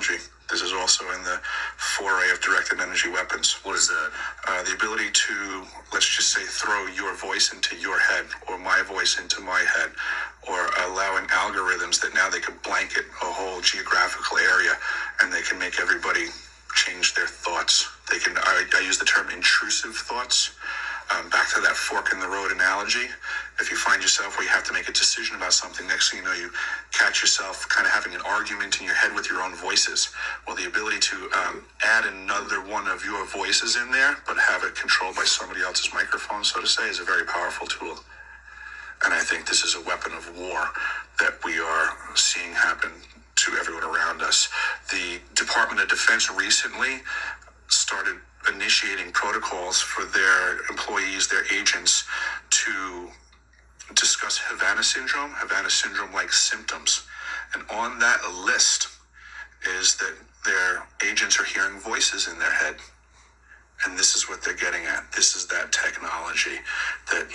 technology. This is also in the foray of directed energy weapons. What is that? The ability to, let's just say, throw your voice into your head or my voice into my head, or allowing algorithms that now they can blanket a whole geographical area and they can make everybody change their thoughts. They can, I use the term intrusive thoughts. Back to that fork in the road analogy. If you find yourself where you have to make a decision about something, next thing you know, you catch yourself kind of having an argument in your head with your own voices. Well, the ability to add another one of your voices in there, but have it controlled by somebody else's microphone, so to say, is a very powerful tool. And I think this is a weapon of war that we are seeing happen to everyone around us. The Department of Defense recently started initiating protocols for their employees, their agents, to discuss Havana Syndrome-like symptoms. And on that list is that their agents are hearing voices in their head. And this is what they're getting at. This is that technology that,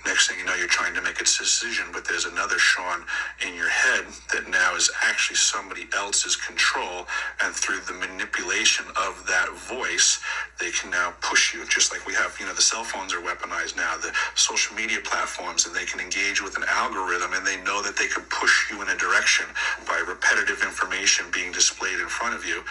next thing you know, you're trying to make a decision, but there's another Sean in your head that now is actually somebody else's control. And through the manipulation of that voice, they can now push you. Just like we have, the cell phones are weaponized now, the social media platforms, and they can engage with an algorithm, and they know that they can push you in a direction by repetitive information being displayed in front of you,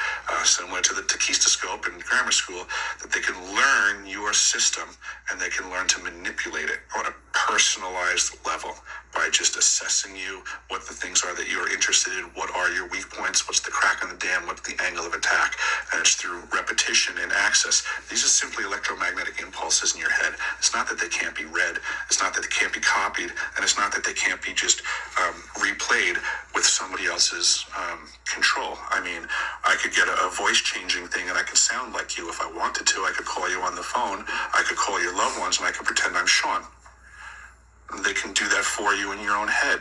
similar to the taquistoscope in grammar school, that they can learn your system and they can learn to manipulate it on a personalized level by just assessing you, what the things are that you're interested in, what are your weak points, what's the crack in the dam, what's the angle of attack. And it's through repetition and access. These are simply electromagnetic impulses in your head. It's not that they can't be read. It's not that they can't be copied. And it's not that they can't be just replayed with somebody else's control. I mean, I could get a voice changing thing and I could sound like you if I wanted to. I could call you on the phone. I could call your loved ones and I could pretend I'm Sean. They can do that for you in your own head.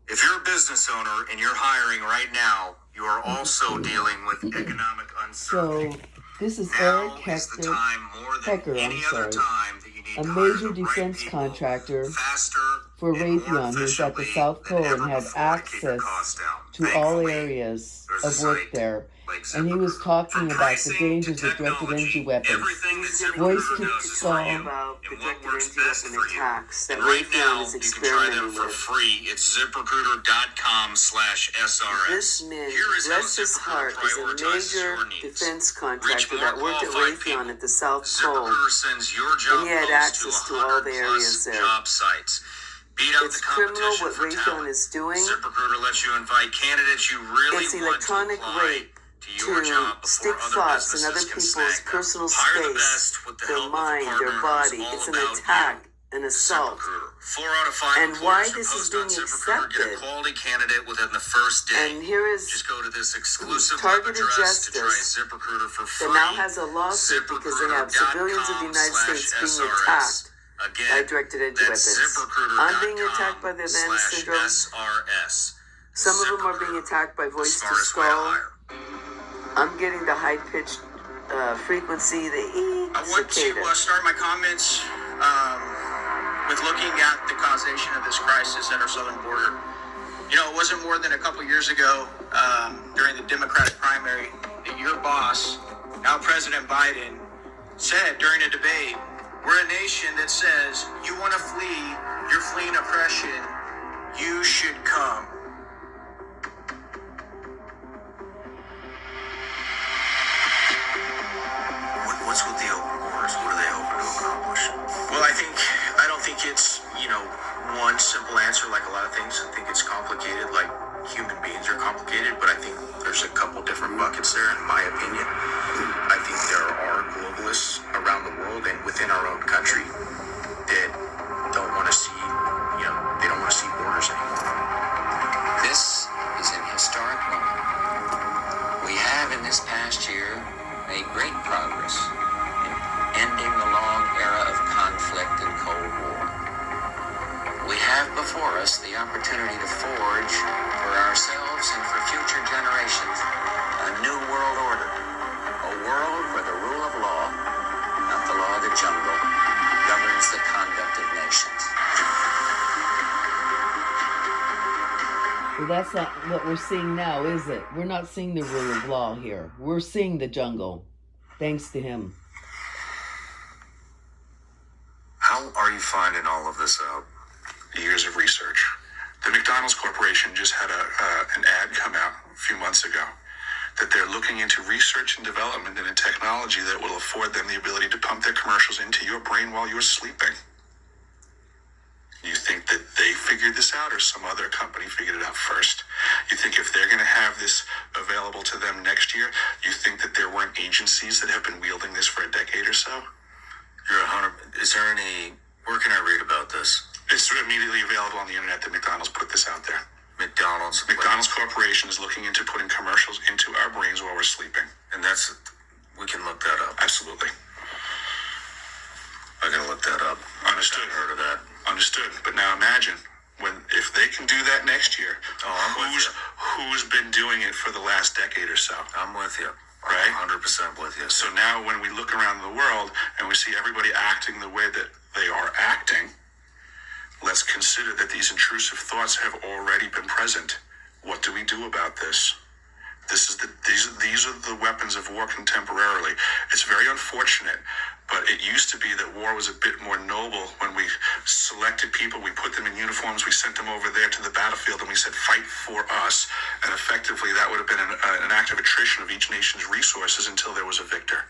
If you're a business owner and you're hiring right now, you are also dealing with economic uncertainty. So this is now Eric is the Hecker, time more than any other time that you need a to hire major the right defense people contractor faster for and more Raytheon, who's at the efficiently South than Pole ever and had before to keep your access costs down. to all Thankfully, areas there's a of work site there. like And he was ZipRecruiter. talking From about the pricing dangers to of directed energy technology, weapons. everything that Voice ZipRecruiter to does is for solve you about and the what directed works energy best weapon for you. attacks that And right Raytheon now, is you can try them experimenting for with. free. It's ZipRecruiter.com/SRS. This man, Here is how bless his ZipRecruiter heart, is a prioritizes major your needs. defense Reach contractor more that worked at qualified Raytheon people. at the South Pole, ZipRecruiter sends your job and he had post access to to all the 100+ areas there. job sites. Beat out It's the criminal competition what for Raytheon talent. is doing. ZipRecruiter lets you invite candidates you really It's want electronic to apply rape to your job to stick before other thoughts in businesses other can people's snag them. personal Hire the space, best with the their help mind, of a their partner body. who's all It's an about attack, you. an assault. ZipRecruiter. 4 out of 5 And why employers who this is post on being ZipRecruiter get a accepted. quality candidate within the first day. And here is Just go to this exclusive web targeted address to try justice ZipRecruiter for free. that now has a lawsuit because they have civilians of the United States being attacked Again, by directed energy weapons. I'm being attacked by the Havana Syndrome. SRS. Some of them are being attacked by voice to Smartest way to skull. hire. I'm getting the high-pitched frequency, the I want to cicada. start my comments with looking at the causation of this crisis at our southern border. It wasn't more than a couple years ago during the Democratic primary that your boss, now President Biden, said during a debate, we're a nation that says, you want to flee, you're fleeing oppression, you should come. What's with the open borders? What are they hoping to accomplish? Well, I don't think it's, one simple answer like a lot of things. I think it's complicated, like human beings are complicated, but I think there's a couple different buckets there, in my opinion. I think there are globalists around the world and within our own country that don't want to see, they don't want to see borders anymore. This is an historic moment. We have in this past year made great progress in ending the long era of conflict and Cold War. We have before us the opportunity to forge for ourselves and for future generations a new world order, a world where the rule of law, not the law of the jungle, governs the conduct of nations. But that's not what we're seeing now, is it? We're not seeing the rule of law here. We're seeing the jungle, thanks to him. How are you finding all of this out? Years of research. The McDonald's Corporation just had an ad come out a few months ago that they're looking into research and development in a technology that will afford them the ability to pump their commercials into your brain while you're sleeping. You think that they figured this out or some other company figured it out first? You think if they're going to have this available to them next year, you think that there weren't agencies that have been wielding this for a decade or so? You're 100. Is there any? Where can I read about this? It's immediately available on the internet that McDonald's put this out there. McDonald's Corporation is looking into putting commercials into our brains while we're sleeping. And that's, we can look that up. Absolutely. I gotta look that up. Understood. I've heard of that. Understood. But now imagine if they can do that next year, who's been doing it for the last decade or so? I'm with you. Right? 100% with you. So now when we look around the world and we see everybody acting the way that they are acting, let's consider that these intrusive thoughts have already been present. What do we do about this? These are the weapons of war contemporarily. It's very unfortunate, but it used to be that war was a bit more noble. When we selected people, we put them in uniforms, we sent them over there to the battlefield, and we said, fight for us. And effectively, that would have been an act of attrition of each nation's resources until there was a victor.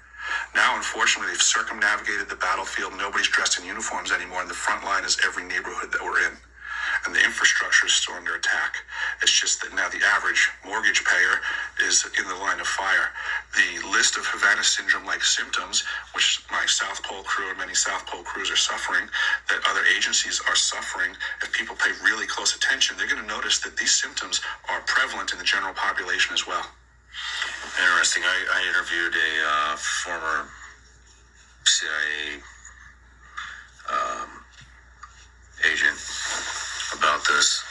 Now, unfortunately, they've circumnavigated the battlefield. Nobody's dressed in uniforms anymore, and the front line is every neighborhood that we're in. And the infrastructure is still under attack. It's just that now the average mortgage payer is in the line of fire. The list of Havana Syndrome-like symptoms, which my South Pole crew and many South Pole crews are suffering, that other agencies are suffering, if people pay really close attention, they're going to notice that these symptoms are prevalent in the general population as well. Interesting. I interviewed a former CIA agent about this,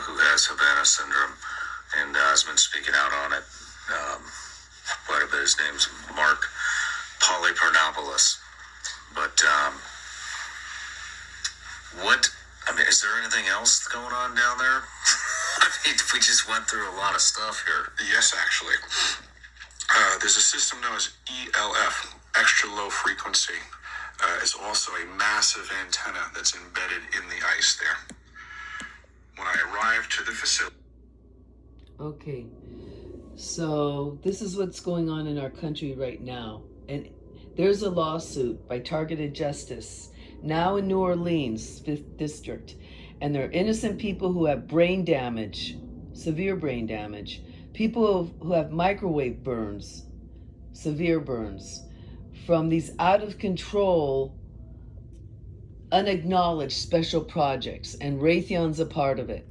who has Havana Syndrome, and has been speaking out on it quite a bit. His name's Mark Polypernopoulos. But is there anything else going on down there? I mean, we just went through a lot of stuff here. Yes, actually. There's a system known as ELF, extra low frequency. It's also a massive antenna that's embedded in the ice there. When I arrived to the facility. Okay, so this is what's going on in our country right now. And there's a lawsuit by Targeted Justice, now in New Orleans, 5th District. And they're innocent people who have brain damage, severe brain damage. People who have microwave burns, severe burns, from these out of control, unacknowledged special projects, and Raytheon's a part of it.